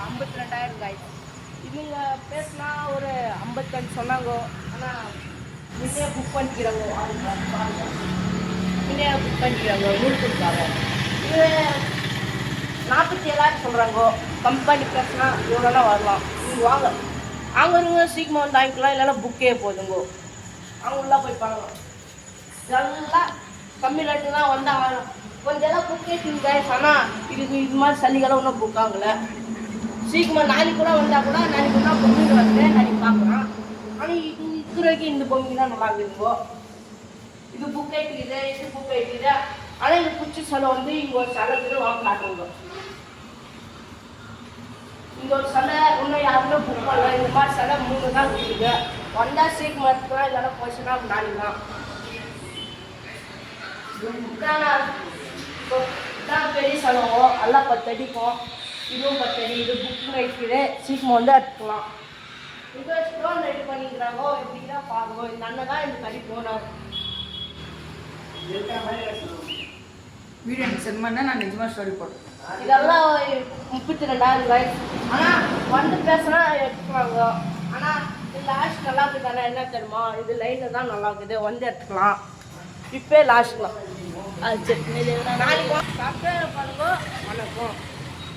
52,000 guys. இவங்க பேசினா ஒரு 55 சொன்னாங்க. ஆனால் முன்னே புக் பண்ணிக்கிறாங்க. முன்னே புக் பண்ணிக்கிறாங்க நூறுக்காக. இது 47,000 சொல்கிறாங்க. கம்பெனி பேசினா இவ்வளோலாம் வரலாம். நீங்கள் வாங்க, அவங்க இருங்க சீக்கிரம் வந்து வாங்கிக்கலாம். இல்லைன்னா புக்கே போதுங்கோ. அவங்களாம் போய் பண்ணலாம். நல்லா கம்மி ரேட்டு தான் வந்தாங்க. கொஞ்சம் எல்லாம் புக் கேட்டீங்க. ஆனால் இது மாதிரி சல்லிகளாம் ஒன்றும் புக் ஆகலை. சீக்கிரமாக நாளைக்கு கூட வந்தால் கூட நாளைக்கு ஒன்றா பொம்மைங்க வந்து நாளைக்கு பார்க்கலாம். ஆனால் இருக்கிற வரைக்கும் இந்த பொம்மைங்க தான் நல்லா இருக்குங்கோ. இது புக் ஆகிட்டுக்குது, இது புக் ஆகிட்டுக்குது. ஆனால் எனக்கு பிடிச்ச சிலை வந்து இங்கே ஒரு சிலை வாங்க காட்டுங்க. இங்கே ஒரு சிலை இன்னும் யாருமே புக் பண்ணல. இந்த மாதிரி சிலை 3 தான் இருக்குது. வந்தால் சீக்கிரமாக இருக்கலாம். இல்லைன்னா போச்சுன்னா நாளைக்கு தான் பெரிய செலவும் எல்லாம் 10 அடிக்கும். இதுவும் 10 அடி. இது புக் வைக்கிது. சீக்கிரம் வந்து எடுத்துக்கலாம். இது ஸ்டோன் ரெடி பண்ணிக்கிறாங்கோ. இப்படிதான் பாருங்க. இந்த அண்ணன் தான் இந்த கறி போனார். வீடியோ எனக்கு சென்ட் பண்ணால் நான் நிஜமாக ஸ்டோரி போட்டேன். இதெல்லாம் 32,000 ரூபாய். ஆனால் வந்து பேசினா எடுத்துக்கலாங்க. ஆனால் இது லாஸ்ட் நல்லா இருக்குது தானே. என்ன தெரியுமா, இது லைனில் தான் நல்லா இருக்குது. வந்து எடுத்துக்கலாம். இப்போ லாஸ்ட்லாம் அது சரி. நாளைக்கு சாப்பிட்டு பண்ணுங்க. வணக்கம்.